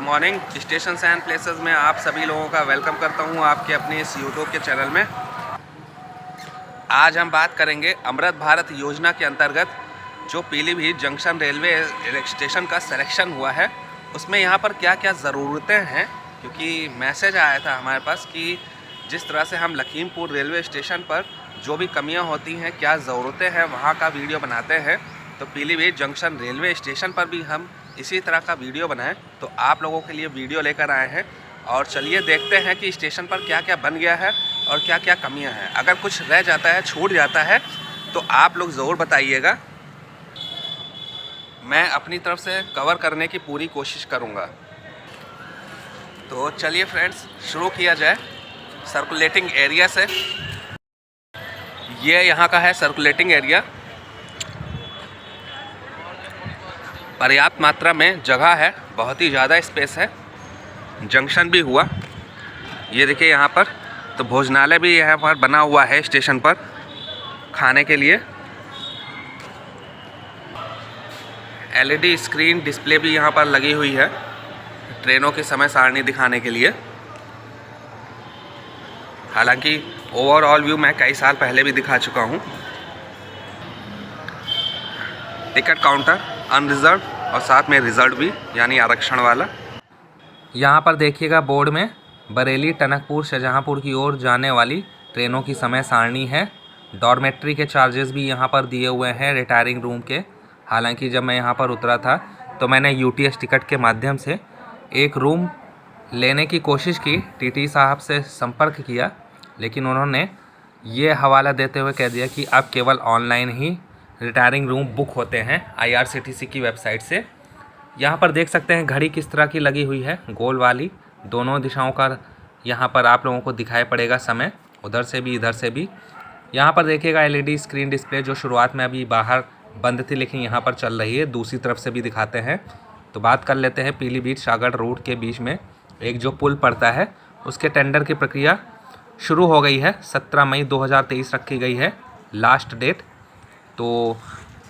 Morning. Stations and places में आप सभी लोगों का वेलकम करता हूं आपके अपने इस यूट्यूब के चैनल में। आज हम बात करेंगे अमृत भारत योजना के अंतर्गत जो पीलीभीत जंक्शन रेलवे स्टेशन का सिलेक्शन हुआ है उसमें यहाँ पर क्या क्या ज़रूरतें हैं, क्योंकि मैसेज आया था हमारे पास कि जिस तरह से हम लखीमपुर रेलवे स्टेशन पर जो भी कमियाँ होती हैं, क्या ज़रूरतें हैं, वहाँ का वीडियो बनाते हैं। तो पीलीभीत जंक्शन रेलवे स्टेशन पर भी हम इसी तरह का वीडियो बनाएं तो आप लोगों के लिए वीडियो लेकर आए हैं। और चलिए देखते हैं कि स्टेशन पर क्या क्या बन गया है और क्या क्या कमियां हैं। अगर कुछ रह जाता है, छूट जाता है तो आप लोग ज़रूर बताइएगा। मैं अपनी तरफ से कवर करने की पूरी कोशिश करूंगा। तो चलिए फ्रेंड्स, शुरू किया जाए सर्कुलेटिंग एरिया से। ये यहाँ का है सर्कुलेटिंग एरिया। पर्याप्त मात्रा में जगह है, बहुत ही ज़्यादा स्पेस है। जंक्शन भी हुआ, ये देखिए यहाँ पर। तो भोजनालय भी यहाँ पर बना हुआ है स्टेशन पर खाने के लिए। एलईडी स्क्रीन डिस्प्ले भी यहाँ पर लगी हुई है ट्रेनों की समय सारणी दिखाने के लिए। हालांकि ओवरऑल व्यू मैं कई साल पहले भी दिखा चुका हूँ। टिकट काउंटर अनरिजर्व और साथ में रिजर्व भी, यानी आरक्षण वाला। यहाँ पर देखिएगा बोर्ड में बरेली, टनकपुर, शाहजहाँपुर की ओर जाने वाली ट्रेनों की समय सारणी है। डॉर्मेट्री के चार्जेस भी यहाँ पर दिए हुए हैं रिटायरिंग रूम के। हालांकि जब मैं यहाँ पर उतरा था तो मैंने यूटीएस टिकट के माध्यम से एक रूम लेने की कोशिश की, टीटी साहब से संपर्क किया, लेकिन उन्होंने ये हवाला देते हुए कह दिया कि अब केवल ऑनलाइन ही रिटायरिंग रूम बुक होते हैं आईआरसीटीसी की वेबसाइट से। यहाँ पर देख सकते हैं घड़ी किस तरह की लगी हुई है, गोल वाली। दोनों दिशाओं का यहाँ पर आप लोगों को दिखाई पड़ेगा समय, उधर से भी इधर से भी। यहाँ पर देखिएगा एलईडी स्क्रीन डिस्प्ले, जो शुरुआत में अभी बाहर बंद थी लेकिन यहाँ पर चल रही है। दूसरी तरफ से भी दिखाते हैं। तो बात कर लेते हैं पीलीभीत शाहगढ़ रूट के बीच में एक जो पुल पड़ता है उसके टेंडर की प्रक्रिया शुरू हो गई है। 17 मई 2023 रखी गई है लास्ट डेट। तो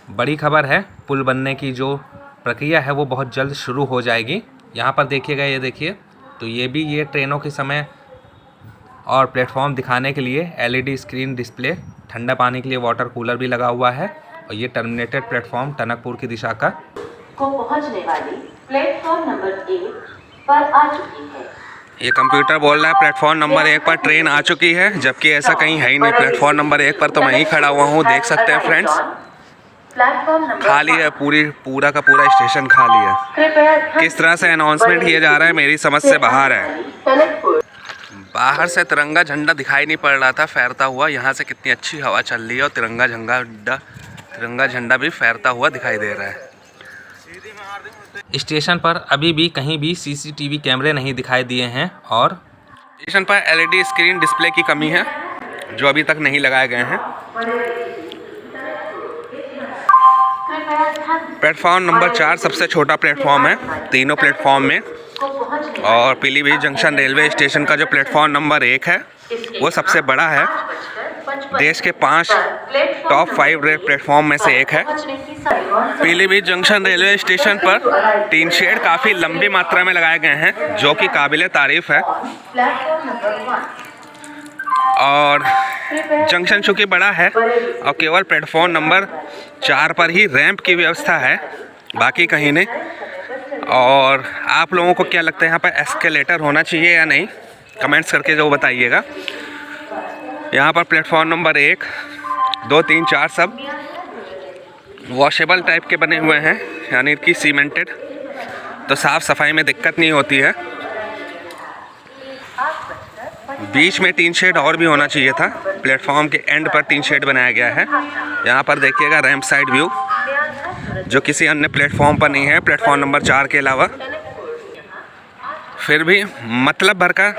बड़ी खबर है, पुल बनने की जो प्रक्रिया है वो बहुत जल्द शुरू हो जाएगी। यहाँ पर देखिएगा, ये देखिए। तो ये ट्रेनों के समय और प्लेटफॉर्म दिखाने के लिए एलईडी स्क्रीन डिस्प्ले, ठंडा पानी के लिए वाटर कूलर भी लगा हुआ है। और ये टर्मिनेटेड प्लेटफॉर्म टनकपुर की दिशा का को पहुंचने वाली प्लेटफॉर्म नंबर 1 पर आ चुकी है। ये कंप्यूटर बोल रहा है प्लेटफॉर्म नंबर 1 पर ट्रेन आ चुकी है, जबकि ऐसा कहीं है ही नहीं। प्लेटफॉर्म नंबर 1 पर तो मैं ही खड़ा हुआ हूँ, देख सकते हैं फ्रेंड्स। खाली है, पूरा का पूरा स्टेशन खाली है। किस तरह से अनाउंसमेंट किया जा रहा है मेरी समझ से बाहर है। बाहर से तिरंगा झंडा दिखाई नहीं पड़ रहा था फहरता हुआ। यहाँ से कितनी अच्छी हवा चल रही है और तिरंगा झंडा भी फहरता हुआ दिखाई दे रहा है। स्टेशन पर अभी भी कहीं भी सीसीटीवी कैमरे नहीं दिखाई दिए हैं और स्टेशन पर एलईडी स्क्रीन डिस्प्ले की कमी है जो अभी तक नहीं लगाए गए हैं। प्लेटफॉर्म नंबर 4 सबसे छोटा प्लेटफॉर्म है तीनों प्लेटफॉर्म में। और पीलीभीत जंक्शन रेलवे स्टेशन का जो प्लेटफॉर्म नंबर 1 है वो सबसे बड़ा है। देश के 5 टॉप 5 प्लेटफॉर्म में से एक है। पीलीभीत जंक्शन रेलवे स्टेशन पर टीन शेड काफ़ी लंबी मात्रा में लगाए गए हैं जो कि काबिले तारीफ है। और जंक्शन चूँकि बड़ा है और केवल प्लेटफॉर्म नंबर 4 पर ही रैंप की व्यवस्था है, बाकी कहीं नहीं। और आप लोगों को क्या लगता है यहाँ पर एस्केलेटर होना चाहिए या नहीं, कमेंट्स करके जो बताइएगा। यहाँ पर प्लेटफॉर्म नंबर 1, 2, 3, 4 सब वॉशेबल टाइप के बने हुए हैं, यानी कि सीमेंटेड। तो साफ़ सफाई में दिक्कत नहीं होती है। बीच में टीन शेड और भी होना चाहिए था। प्लेटफॉर्म के एंड पर टीन शेड बनाया गया है। यहाँ पर देखिएगा रैंप साइड व्यू, जो किसी अन्य प्लेटफॉर्म पर नहीं है प्लेटफॉर्म नंबर 4 के अलावा। फिर भी मतलब भर का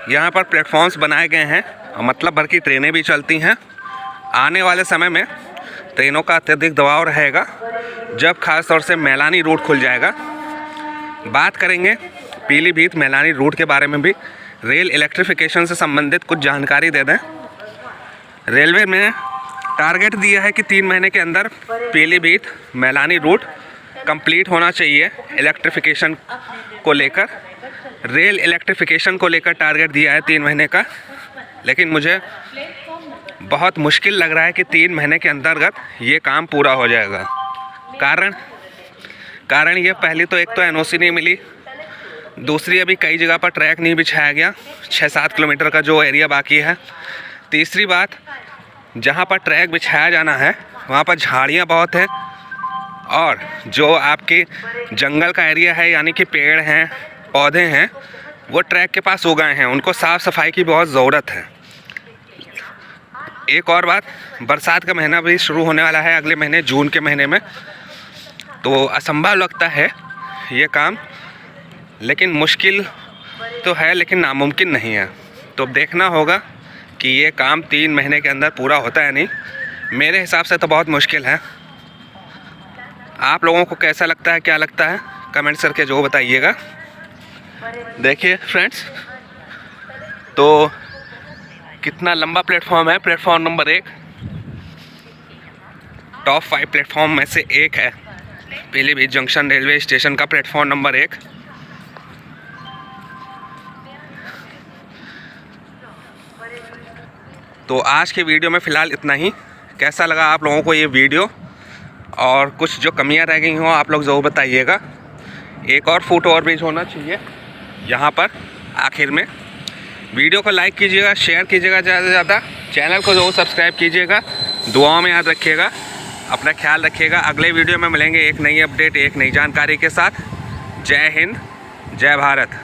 यहाँ पर प्लेटफॉर्म्स बनाए गए हैं और मतलब भर की ट्रेनें भी चलती हैं। आने वाले समय में ट्रेनों का अत्यधिक दबाव रहेगा जब खास तौर से मैलानी रूट खुल जाएगा। बात करेंगे पीलीभीत मैलानी रूट के बारे में भी। रेल इलेक्ट्रिफिकेशन से संबंधित कुछ जानकारी दे दें। रेलवे में टारगेट दिया है कि 3 महीने के अंदर पीलीभीत मैलानी रूट कंप्लीट होना चाहिए इलेक्ट्रिफिकेशन को लेकर। रेल इलेक्ट्रिफिकेशन को लेकर टारगेट दिया है 3 महीने का, लेकिन मुझे बहुत मुश्किल लग रहा है कि 3 महीने के अंतर्गत ये काम पूरा हो जाएगा। कारण ये, पहली तो एक तो एनओसी नहीं मिली, दूसरी अभी कई जगह पर ट्रैक नहीं बिछाया गया, 6-7 किलोमीटर का जो एरिया बाकी है। तीसरी बात, जहाँ पर ट्रैक बिछाया जाना है वहाँ पर झाड़ियाँ बहुत हैं, और जो आपके जंगल का एरिया है यानी कि पेड़ हैं, पौधे हैं, वो ट्रैक के पास उगाए हैं, उनको साफ़ सफाई की बहुत ज़रूरत है। एक और बात, बरसात का महीना भी शुरू होने वाला है अगले महीने, जून के महीने में, तो असंभव लगता है ये काम, लेकिन मुश्किल तो है लेकिन नामुमकिन नहीं है। तो देखना होगा कि ये काम 3 महीने के अंदर पूरा होता है नहीं। मेरे हिसाब से तो बहुत मुश्किल है। आप लोगों को कैसा लगता है, क्या लगता है, कमेंट करके जो बताइएगा। देखिए फ्रेंड्स, तो कितना लंबा प्लेटफॉर्म है। प्लेटफॉर्म नंबर 1 टॉप 5 प्लेटफॉर्म में से एक है, पीलीभीत जंक्शन रेलवे स्टेशन का प्लेटफॉर्म नंबर 1। तो आज के वीडियो में फ़िलहाल इतना ही। कैसा लगा आप लोगों को ये वीडियो, और कुछ जो कमियां रह गई हों आप लोग ज़रूर बताइएगा। एक और फुट ओवर ब्रिज होना चाहिए यहाँ पर आखिर में। वीडियो को लाइक कीजिएगा, शेयर कीजिएगा ज़्यादा से ज़्यादा, चैनल को ज़रूर सब्सक्राइब कीजिएगा, दुआओं में याद रखिएगा, अपना ख्याल रखिएगा। अगले वीडियो में मिलेंगे एक नई अपडेट, एक नई जानकारी के साथ। जय हिंद, जय भारत।